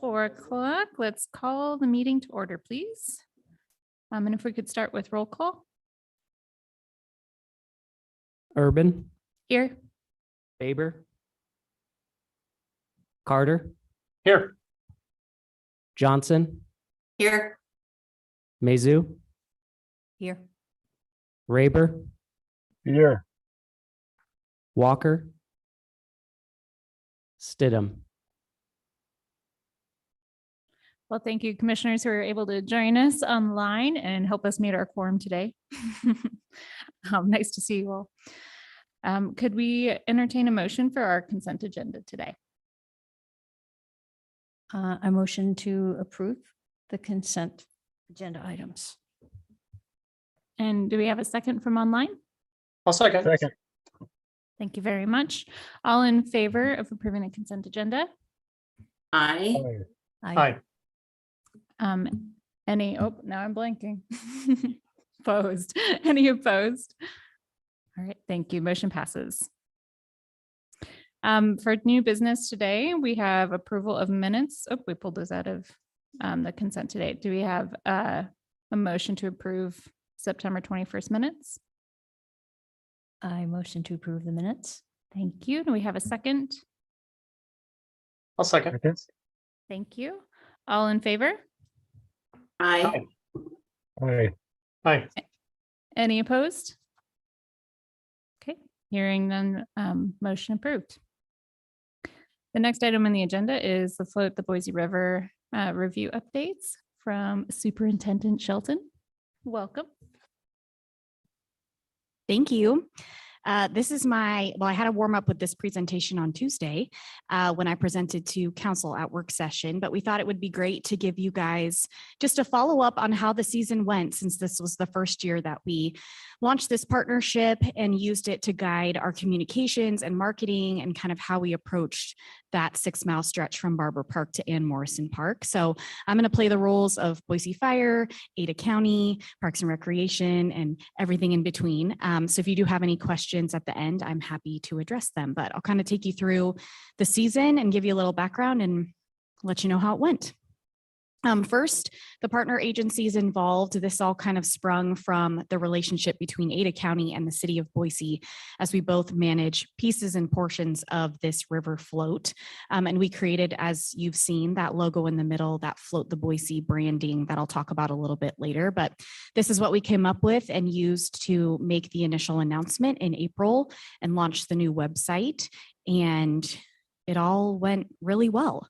4:00. Let's call the meeting to order, please. And if we could start with roll call. Urban, Here. Faber, Carter, Here. Johnson, Here. Mazu, Here. Raber, Here. Walker, Stidham. Well, thank you, commissioners who are able to join us online and help us meet our quorum today. Nice to see you all. Could we entertain a motion for our consent agenda today? I motion to approve the consent agenda items. And do we have a second from online? I'll second. Thank you very much. All in favor of approving the consent agenda? Aye. Aye. Any, oh, now I'm blanking. Opposed? Any opposed? All right, thank you. Motion passes. For new business today, we have approval of minutes. Oh, we pulled those out of the consent today. Do we have a motion to approve September 21st minutes? I motion to approve the minutes. Thank you. Do we have a second? I'll second. Thank you. All in favor? Aye. Aye. Aye. Any opposed? Okay, hearing none, motion approved. The next item on the agenda is the Float the Boise River review updates from Superintendent Shelton. Welcome. Thank you. This is I had to warm up with this presentation on Tuesday when I presented to council at work session, but we thought it would be great to give you guys just a follow up on how the season went, since this was the first year that we launched this partnership and used it to guide our communications and marketing and kind of how we approached that 6-mile stretch from Barber Park to Ann Morrison Park. So I'm going to play the roles of Boise Fire, Ada County, Parks and Recreation, and everything in between. So if you do have any questions at the end, I'm happy to address them, but I'll kind of take you through the season and give you a little background and let you know how it went. First, the partner agencies involved, this all kind of sprung from the relationship between Ada County and the city of Boise, as we both manage pieces and portions of this river float. And we created, as you've seen, that logo in the middle, that Float the Boise branding that I'll talk about a little bit later. But this is what we came up with and used to make the initial announcement in April and launch the new website. And it all went really well.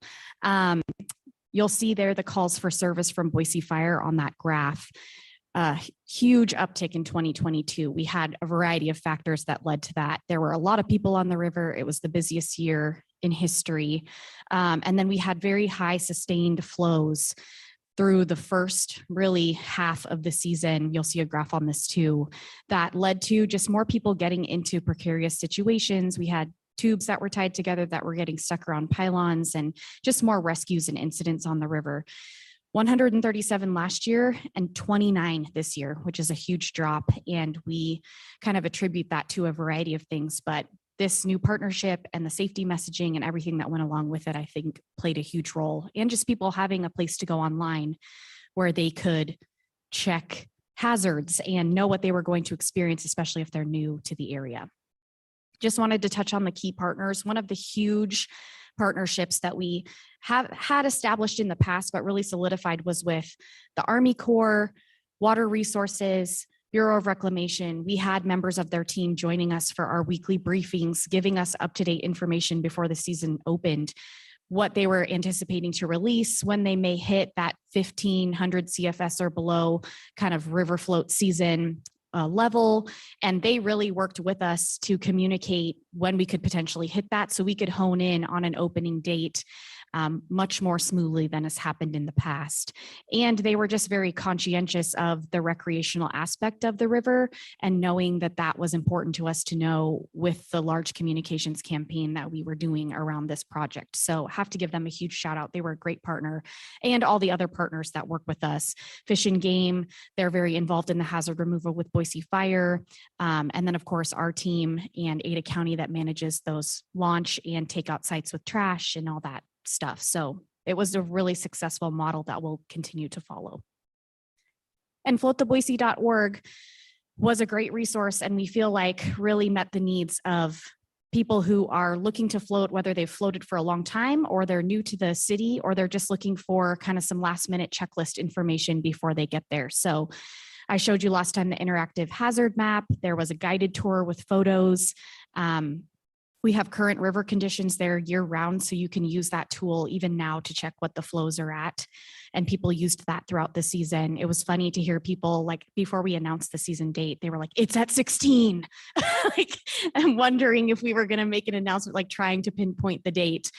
You'll see there the calls for service from Boise Fire on that graph. Huge uptick in 2022. We had a variety of factors that led to that. There were a lot of people on the river. It was the busiest year in history. And then we had very high sustained flows through the first really half of the season. You'll see a graph on this too, that led to just more people getting into precarious situations. We had tubes that were tied together that were getting stuck around pylons, and just more rescues and incidents on the river. 137 last year and 29 this year, which is a huge drop. And we kind of attribute that to a variety of things, but this new partnership and the safety messaging and everything that went along with it, I think played a huge role. And just people having a place to go online where they could check hazards and know what they were going to experience, especially if they're new to the area. Just wanted to touch on the key partners. One of the huge partnerships that we have had established in the past, but really solidified, was with the Army Corps, Water Resources, Bureau of Reclamation. We had members of their team joining us for our weekly briefings, giving us up-to-date information before the season opened, what they were anticipating to release, when they may hit that 1,500 CFS or below kind of river float season level. And they really worked with us to communicate when we could potentially hit that, so we could hone in on an opening date much more smoothly than has happened in the past. And they were just very conscientious of the recreational aspect of the river, and knowing that that was important to us to know with the large communications campaign that we were doing around this project. So have to give them a huge shout out. They were a great partner, and all the other partners that work with us. Fish and Game, they're very involved in the hazard removal with Boise Fire. And then of course our team and Ada County that manages those launch and takeout sites with trash and all that stuff. So it was a really successful model that we'll continue to follow. And floattheboise.org was a great resource, and we feel like really met the needs of people who are looking to float, whether they've floated for a long time or they're new to the city, or they're just looking for kind of some last minute checklist information before they get there. So I showed you last time the interactive hazard map. There was a guided tour with photos. We have current river conditions there year round, so you can use that tool even now to check what the flows are at. And people used that throughout the season. It was funny to hear people, like, before we announced the season date, they were like, it's at 16. Like, I'm wondering if we were going to make an announcement, like trying to pinpoint the date.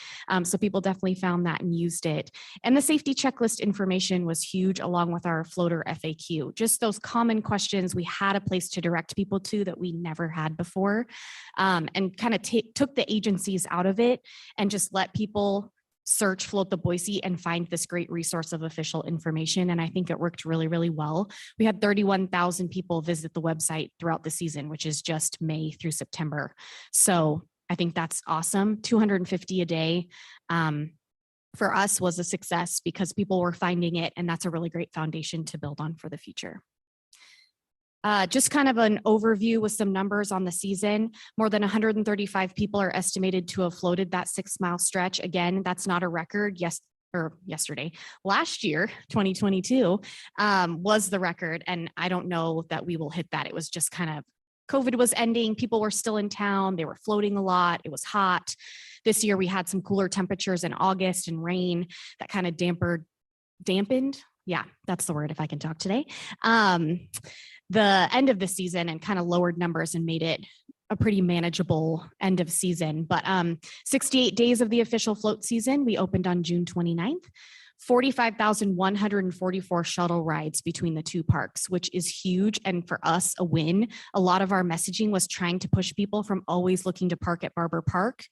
So people definitely found that and used it. And the safety checklist information was huge, along with our floater FAQ. Just those common questions we had a place to direct people to that we never had before, and kind of took the agencies out of it and just let people search Float the Boise and find this great resource of official information. And I think it worked really, really well. We had 31,000 people visit the website throughout the season, which is just May through September. So I think that's awesome. 250 a day for us was a success because people were finding it, and that's a really great foundation to build on for the future. Just kind of an overview with some numbers on the season. More than 135 people are estimated to have floated that 6-mile stretch. Again, that's not a record. Yesterday, last year, 2022, was the record. And I don't know that we will hit that. It was just kind of, COVID was ending. People were still in town. They were floating a lot. It was hot. This year we had some cooler temperatures in August and rain that kind of dampened. Yeah, that's the word if I can talk today. The end of the season and kind of lowered numbers and made it a pretty manageable end of season. But 68 days of the official float season, we opened on June 29th. 45,144 shuttle rides between the two parks, which is huge. And for us, a win. A lot of our messaging was trying to push people from always looking to park at Barber Park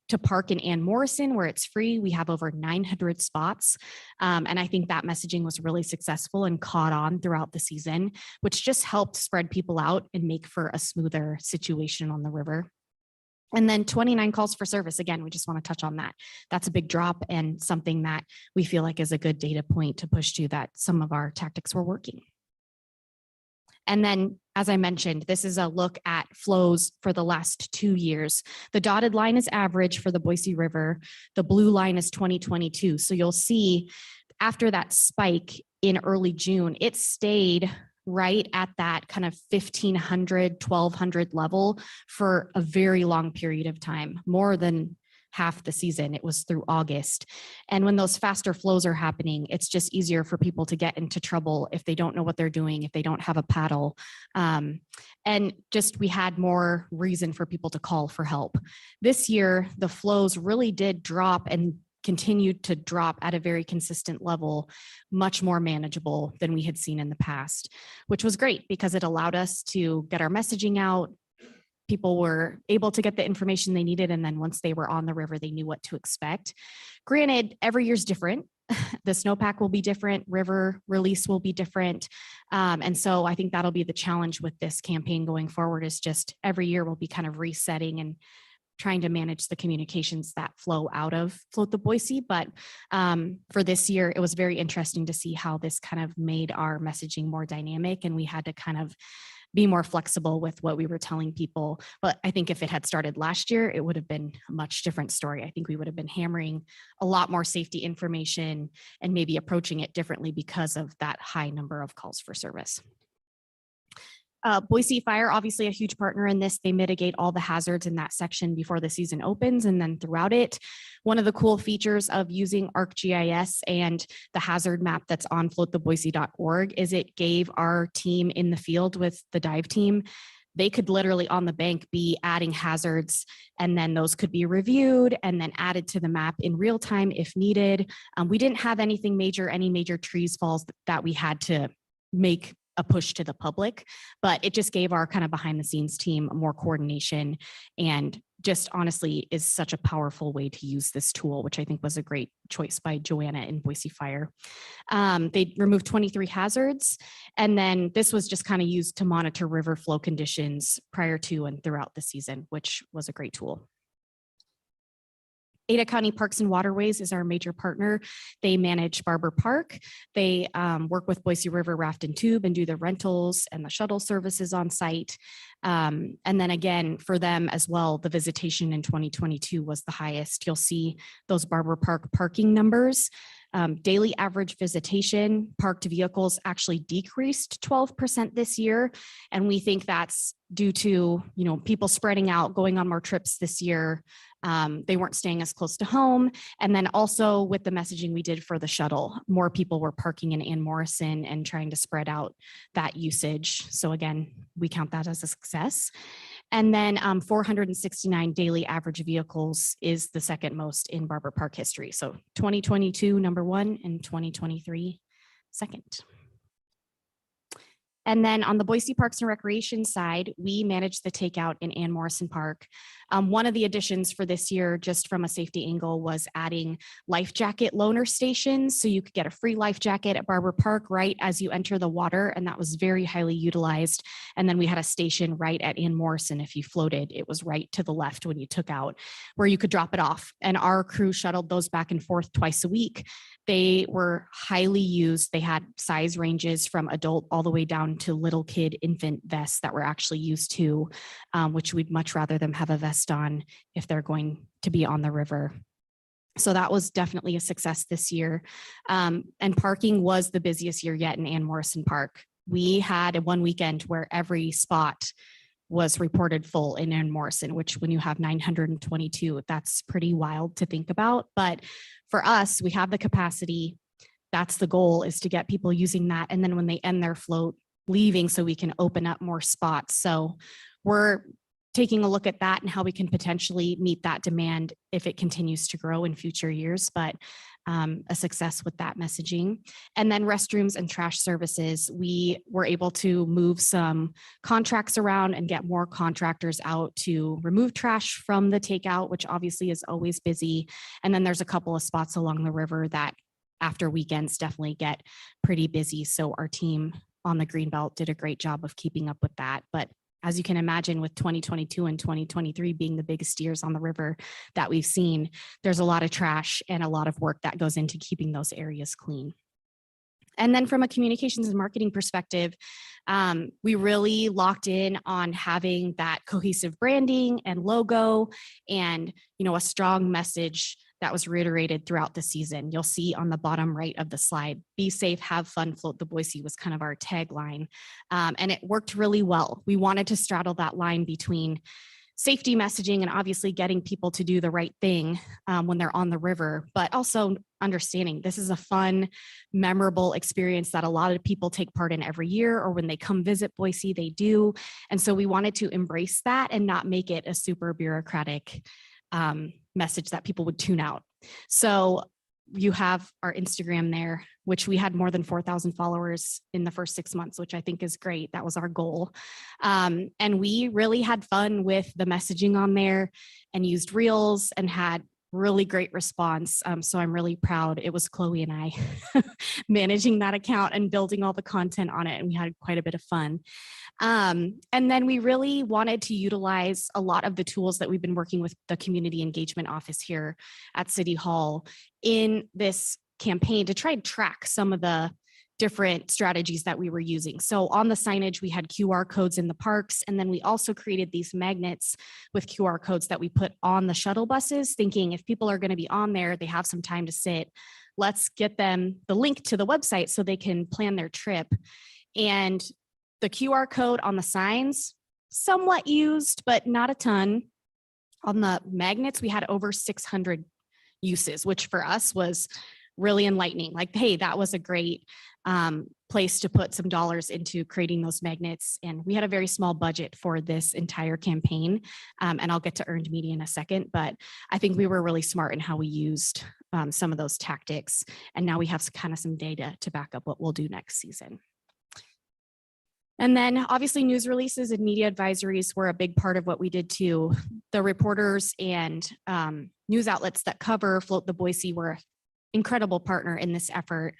to park in Ann Morrison, where it's free. We have over 900 spots. And I think that messaging was really successful and caught on throughout the season, which just helped spread people out and make for a smoother situation on the river. And then 29 calls for service. Again, we just want to touch on that. That's a big drop and something that we feel like is a good data point to push to that some of our tactics were working. And then, as I mentioned, this is a look at flows for the last 2 years. The dotted line is average for the Boise River. The blue line is 2022. So you'll see after that spike in early June, it stayed right at that kind of 1,500, 1,200 level for a very long period of time, more than half the season. It was through August. And when those faster flows are happening, it's just easier for people to get into trouble if they don't know what they're doing, if they don't have a paddle. And just we had more reason for people to call for help. This year, the flows really did drop and continued to drop at a very consistent level, much more manageable than we had seen in the past, which was great because it allowed us to get our messaging out. People were able to get the information they needed. And then once they were on the river, they knew what to expect. Granted, every year's different. The snowpack will be different. River release will be different. And so I think that'll be the challenge with this campaign going forward, is just every year we'll be kind of resetting and trying to manage the communications that flow out of Float the Boise. But for this year, it was very interesting to see how this kind of made our messaging more dynamic, and we had to kind of be more flexible with what we were telling people. But I think if it had started last year, it would have been a much different story. I think we would have been hammering a lot more safety information and maybe approaching it differently because of that high number of calls for service. Boise Fire, obviously a huge partner in this. They mitigate all the hazards in that section before the season opens and then throughout it. One of the cool features of using ArcGIS and the hazard map that's on floattheboise.org is it gave our team in the field with the dive team, they could literally on the bank be adding hazards, and then those could be reviewed and then added to the map in real time if needed. We didn't have anything major, any major trees falls that we had to make a push to the public, but it just gave our kind of behind the scenes team more coordination, and just honestly is such a powerful way to use this tool, which I think was a great choice by Joanna in Boise Fire. They removed 23 hazards, and then this was just kind of used to monitor river flow conditions prior to and throughout the season, which was a great tool. Ada County Parks and Waterways is our major partner. They manage Barber Park. They work with Boise River Raft and Tube and do the rentals and the shuttle services on site. And then again, for them as well, the visitation in 2022 was the highest. You'll see those Barber Park parking numbers. Daily average visitation, parked vehicles actually decreased 12% this year. And we think that's due to, people spreading out, going on more trips this year. They weren't staying as close to home. And then also with the messaging we did for the shuttle, more people were parking in Ann Morrison and trying to spread out that usage. So again, we count that as a success. And then 469 daily average vehicles is the second most in Barber Park history. So 2022, number one, and 2023, second. And then on the Boise Parks and Recreation side, we manage the takeout in Ann Morrison Park. One of the additions for this year, just from a safety angle, was adding life jacket loaner stations. So you could get a free life jacket at Barber Park right as you enter the water. And that was very highly utilized. And then we had a station right at Ann Morrison. If you floated, it was right to the left when you took out, where you could drop it off. And our crew shuttled those back and forth twice a week. They were highly used. They had size ranges from adult all the way down to little kid infant vests that were actually used too, which we'd much rather them have a vest on if they're going to be on the river. So that was definitely a success this year. And parking was the busiest year yet in Ann Morrison Park. We had one weekend where every spot was reported full in Ann Morrison, which when you have 922, that's pretty wild to think about. But for us, we have the capacity. That's the goal, is to get people using that. And then when they end their float, leaving so we can open up more spots. So we're taking a look at that and how we can potentially meet that demand if it continues to grow in future years, but a success with that messaging. And then restrooms and trash services, we were able to move some contracts around and get more contractors out to remove trash from the takeout, which obviously is always busy. And then there's a couple of spots along the river that after weekends definitely get pretty busy. So our team on the Greenbelt did a great job of keeping up with that. But as you can imagine, with 2022 and 2023 being the biggest years on the river that we've seen, there's a lot of trash and a lot of work that goes into keeping those areas clean. And then from a communications and marketing perspective, we really locked in on having that cohesive branding and logo and, a strong message that was reiterated throughout the season. You'll see on the bottom right of the slide, be safe, have fun, float the Boise was kind of our tagline. And it worked really well. We wanted to straddle that line between safety messaging and obviously getting people to do the right thing when they're on the river, but also understanding this is a fun, memorable experience that a lot of people take part in every year, or when they come visit Boise, they do. And so we wanted to embrace that and not make it a super bureaucratic message that people would tune out. So you have our Instagram there, which we had more than 4,000 followers in the first 6 months, which I think is great. That was our goal. And we really had fun with the messaging on there and used reels and had really great response. So I'm really proud. It was Chloe and I managing that account and building all the content on it. And we had quite a bit of fun. And then we really wanted to utilize a lot of the tools that we've been working with the community engagement office here at City Hall in this campaign to try and track some of the different strategies that we were using. So on the signage, we had QR codes in the parks, and then we also created these magnets with QR codes that we put on the shuttle buses, thinking if people are going to be on there, they have some time to sit, let's get them the link to the website so they can plan their trip. And the QR code on the signs, somewhat used, but not a ton. On the magnets, we had over 600 uses, which for us was really enlightening. Like, hey, that was a great place to put some dollars into creating those magnets. And we had a very small budget for this entire campaign. And I'll get to earned media in a second, but I think we were really smart in how we used some of those tactics. And now we have some data to back up what we'll do next season. And then obviously news releases and media advisories were a big part of what we did too. The reporters and news outlets that cover Float the Boise were an incredible partner in this effort.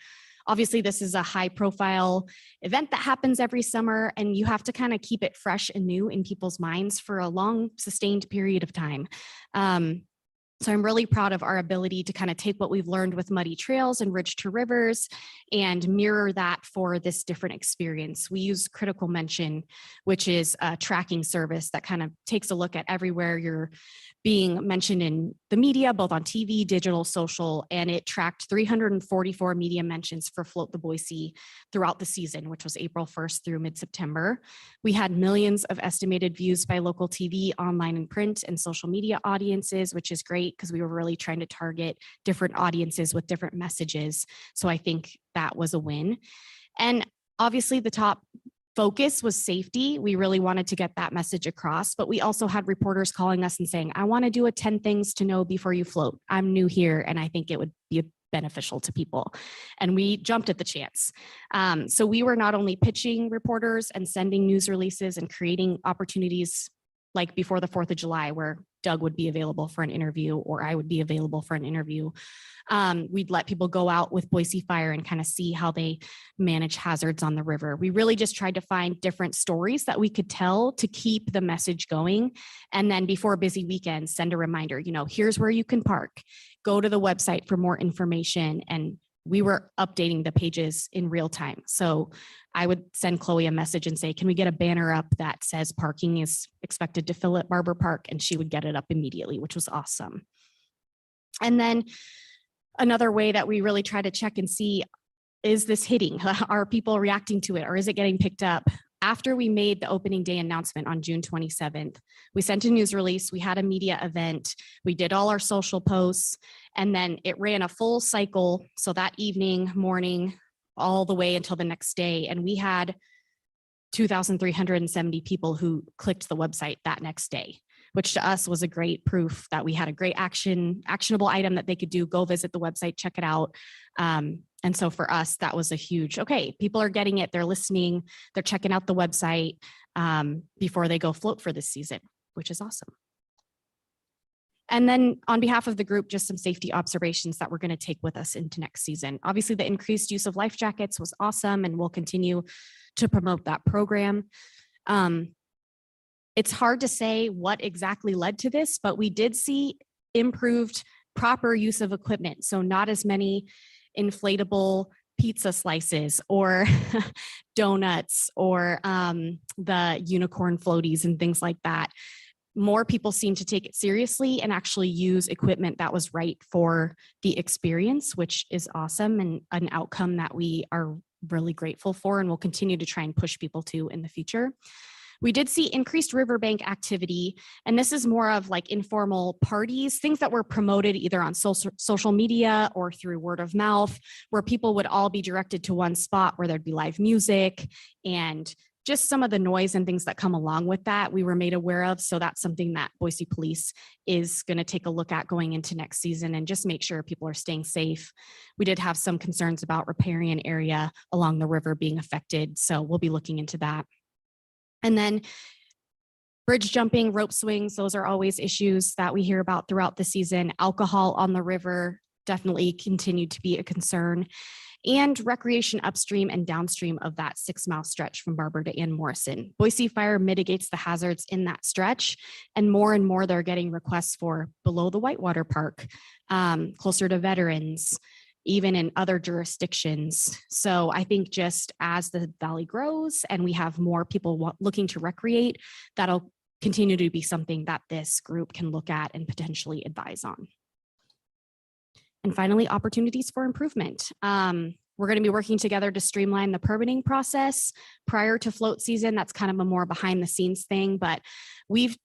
Obviously, this is a high profile event that happens every summer, and you have to kind of keep it fresh and new in people's minds for a long sustained period of time. So I'm really proud of our ability to kind of take what we've learned with muddy trails and ridge to rivers and mirror that for this different experience. We use Critical Mention, which is a tracking service that kind of takes a look at everywhere you're being mentioned in the media, both on TV, digital, social, and it tracked 344 media mentions for Float the Boise throughout the season, which was April 1st through mid-September. We had millions of estimated views by local TV, online and print, and social media audiences, which is great because we were really trying to target different audiences with different messages. So I think that was a win. And obviously the top focus was safety. We really wanted to get that message across, but we also had reporters calling us and saying, I want to do a 10 things to know before you float. I'm new here and I think it would be beneficial to people. And we jumped at the chance. So we were not only pitching reporters and sending news releases and creating opportunities like before the 4th of July, where Doug would be available for an interview or I would be available for an interview. We'd let people go out with Boise Fire and kind of see how they manage hazards on the river. We really just tried to find different stories that we could tell to keep the message going. And then before busy weekends, send a reminder, here's where you can park. Go to the website for more information. And we were updating the pages in real time. So I would send Chloe a message and say, can we get a banner up that says parking is expected to fill at Barber Park? And she would get it up immediately, which was awesome. And then another way that we really try to check and see, is this hitting? Are people reacting to it or is it getting picked up? After we made the opening day announcement on June 27th, we sent a news release, we had a media event, we did all our social posts, and then it ran a full cycle. So that evening, morning, all the way until the next day. And we had 2,370 people who clicked the website that next day, which to us was a great proof that we had a great actionable item that they could do, go visit the website, check it out. And so for us, that was a huge, okay, people are getting it, they're listening, they're checking out the website before they go float for this season, which is awesome. And then on behalf of the group, just some safety observations that we're going to take with us into next season. Obviously, the increased use of life jackets was awesome, and we'll continue to promote that program. It's hard to say what exactly led to this, but we did see improved proper use of equipment. So not as many inflatable pizza slices or donuts or the unicorn floaties and things like that. More people seem to take it seriously and actually use equipment that was right for the experience, which is awesome and an outcome that we are really grateful for and will continue to try and push people to in the future. We did see increased riverbank activity, and this is more of like informal parties, things that were promoted either on social media or through word of mouth, where people would all be directed to one spot where there'd be live music and just some of the noise and things that come along with that we were made aware of. So that's something that Boise Police is going to take a look at going into next season and just make sure people are staying safe. We did have some concerns about riparian area along the river being affected, so we'll be looking into that. And then bridge jumping, rope swings, those are always issues that we hear about throughout the season. Alcohol on the river definitely continued to be a concern. And recreation upstream and downstream of that 6-mile stretch from Barber to Ann Morrison. Boise Fire mitigates the hazards in that stretch, and more they're getting requests for below the Whitewater Park, closer to veterans, even in other jurisdictions. So I think just as the valley grows and we have more people looking to recreate, that'll continue to be something that this group can look at and potentially advise on. And finally, opportunities for improvement. We're going to be working together to streamline the permitting process prior to float season. That's kind of a more behind the scenes thing, but we've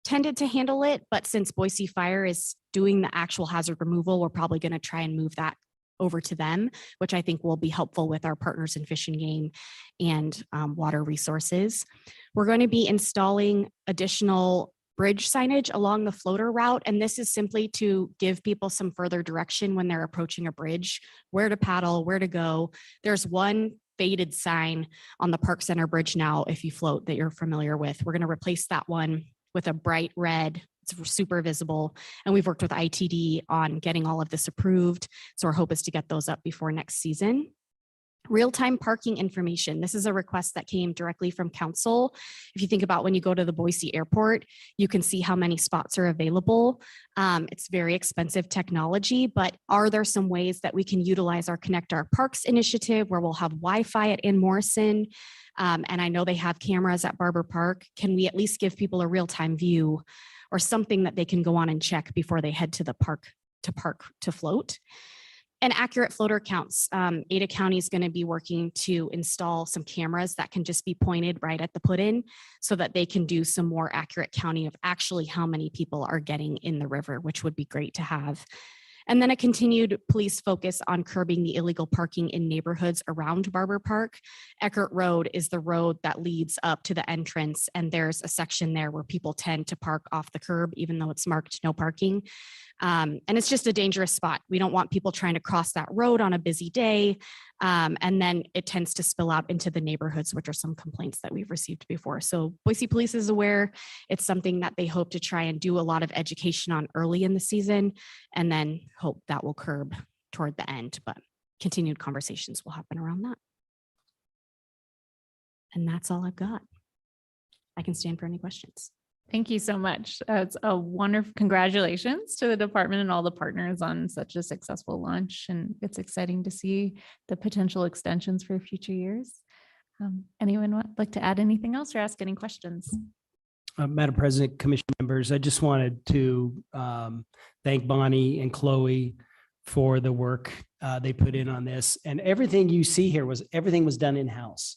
tended to handle it. But since Boise Fire is doing the actual hazard removal, we're probably going to try and move that over to them, which I think will be helpful with our partners in Fish and Game and water resources. We're going to be installing additional bridge signage along the floater route. And this is simply to give people some further direction when they're approaching a bridge, where to paddle, where to go. There's one faded sign on the Park Center Bridge now, if you float, that you're familiar with. We're going to replace that one with a bright red. It's super visible. And we've worked with ITD on getting all of this approved. So our hope is to get those up before next season. Real-time parking information. This is a request that came directly from council. If you think about when you go to the Boise airport, you can see how many spots are available. It's very expensive technology, but are there some ways that we can utilize our Connect Our Parks initiative where we'll have Wi-Fi at In Morrison? And I know they have cameras at Barber Park. Can we at least give people a real-time view or something that they can go on and check before they head to the park to float? And accurate floater counts. Ada County is going to be working to install some cameras that can just be pointed right at the put-in so that they can do some more accurate counting of actually how many people are getting in the river, which would be great to have. And then a continued police focus on curbing the illegal parking in neighborhoods around Barber Park. Eckert Road is the road that leads up to the entrance, and there's a section there where people tend to park off the curb, even though it's marked no parking. And it's just a dangerous spot. We don't want people trying to cross that road on a busy day. And then it tends to spill out into the neighborhoods, which are some complaints that we've received before. So Boise Police is aware. It's something that they hope to try and do a lot of education on early in the season, and then hope that will curb toward the end. But continued conversations will happen around that. And that's all I've got. I can stand for any questions. Thank you so much. It's a wonderful, congratulations to the department and all the partners on such a successful launch. And it's exciting to see the potential extensions for future years. Anyone like to add anything else or ask any questions? Madam President, Commission members, I just wanted to thank Bonnie and Chloe for the work they put in on this. And everything you see here everything was done in-house.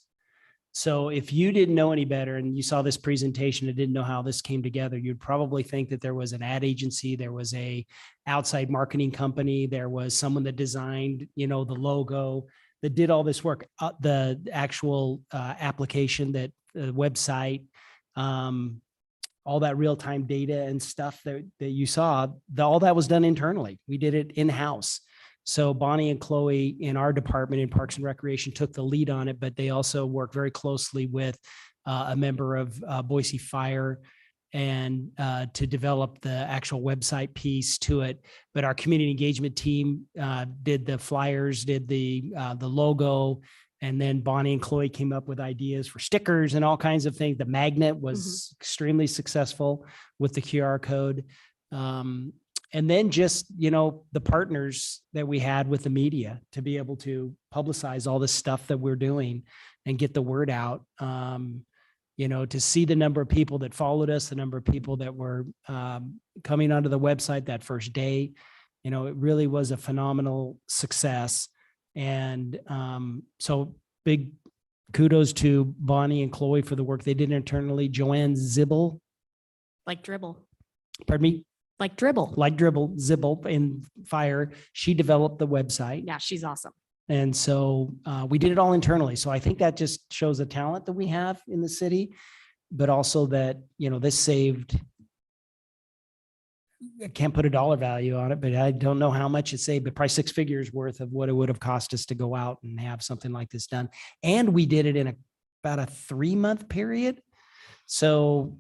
So if you didn't know any better and you saw this presentation and didn't know how this came together, you'd probably think that there was an ad agency, there was a outside marketing company, there was someone that designed, the logo, that did all this work, the actual application, that website, all that real-time data and stuff that you saw, all that was done internally. We did it in-house. So Bonnie and Chloe in our department in Parks and Recreation took the lead on it, but they also worked very closely with a member of Boise Fire and to develop the actual website piece to it. But our community engagement team did the flyers, did the logo, and then Bonnie and Chloe came up with ideas for stickers and all kinds of things. The magnet was extremely successful with the QR code. And then just, the partners that we had with the media to be able to publicize all this stuff that we're doing and get the word out, to see the number of people that followed us, the number of people that were coming onto the website that first day, it really was a phenomenal success. And so big kudos to Bonnie and Chloe for the work they did internally. Joanne Zibble. Like dribble. Pardon me? Like dribble. Zibble in Fire. She developed the website. Yeah, she's awesome. And so we did it all internally. So I think that just shows the talent that we have in the city, but also that, this saved, I can't put a dollar value on it, but I don't know how much it saved, but probably 6 figures worth of what it would have cost us to go out and have something like this done. And we did it in about a 3-month period. So,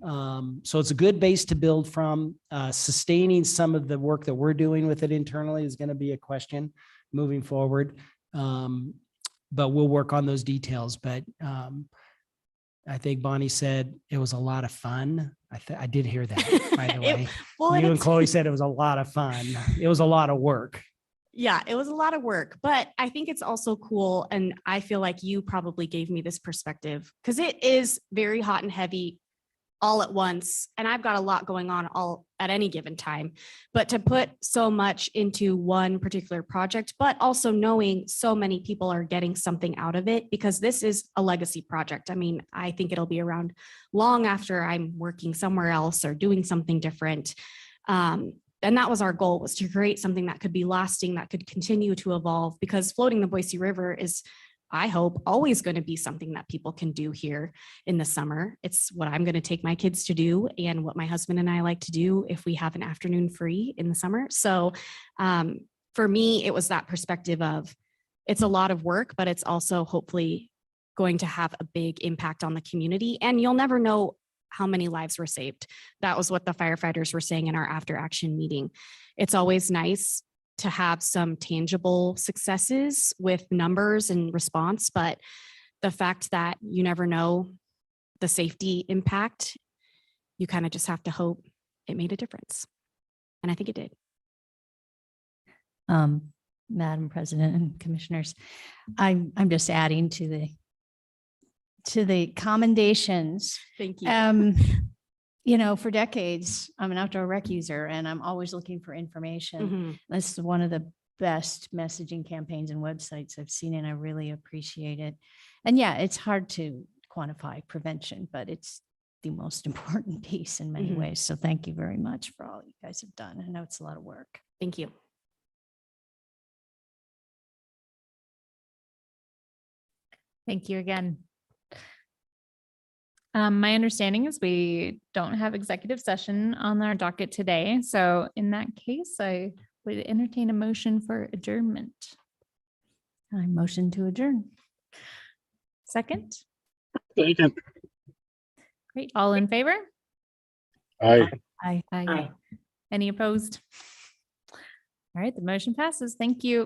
so it's a good base to build from. Sustaining some of the work that we're doing with it internally is going to be a question moving forward. But we'll work on those details. But I think Bonnie said it was a lot of fun. I did hear that, by the way. You and Chloe said it was a lot of fun. It was a lot of work. Yeah, it was a lot of work, but I think it's also cool. And I feel like you probably gave me this perspective because it is very hot and heavy all at once. And I've got a lot going on all at any given time, but to put so much into one particular project, but also knowing so many people are getting something out of it, because this is a legacy project. I mean, I think it'll be around long after I'm working somewhere else or doing something different. And that was our goal, was to create something that could be lasting, that could continue to evolve, because floating the Boise River is, I hope, always going to be something that people can do here in the summer. It's what I'm going to take my kids to do and what my husband and I like to do if we have an afternoon free in the summer. So for me, it was that perspective of it's a lot of work, but it's also hopefully going to have a big impact on the community. And you'll never know how many lives were saved. That was what the firefighters were saying in our after action meeting. It's always nice to have some tangible successes with numbers and response, but the fact that you never know the safety impact, you kind of just have to hope it made a difference. And I think it did. Madam President and Commissioners, I'm just adding to the commendations. Thank you. You know, for decades, I'm an outdoor rec user and I'm always looking for information. Mhm. This is one of the best messaging campaigns and websites I've seen, and I really appreciate it. And yeah, it's hard to quantify prevention, but it's the most important piece in many Mhm. ways. So thank you very much for all you guys have done. I know it's a lot of work. Thank you. Thank you again. My understanding is we don't have executive session on our docket today. So in that case, I would entertain a motion for adjournment. I motion to adjourn. Second, Second. great. All in favor? Aye. Aye. Aye. Any opposed? All right, the motion passes. Thank you.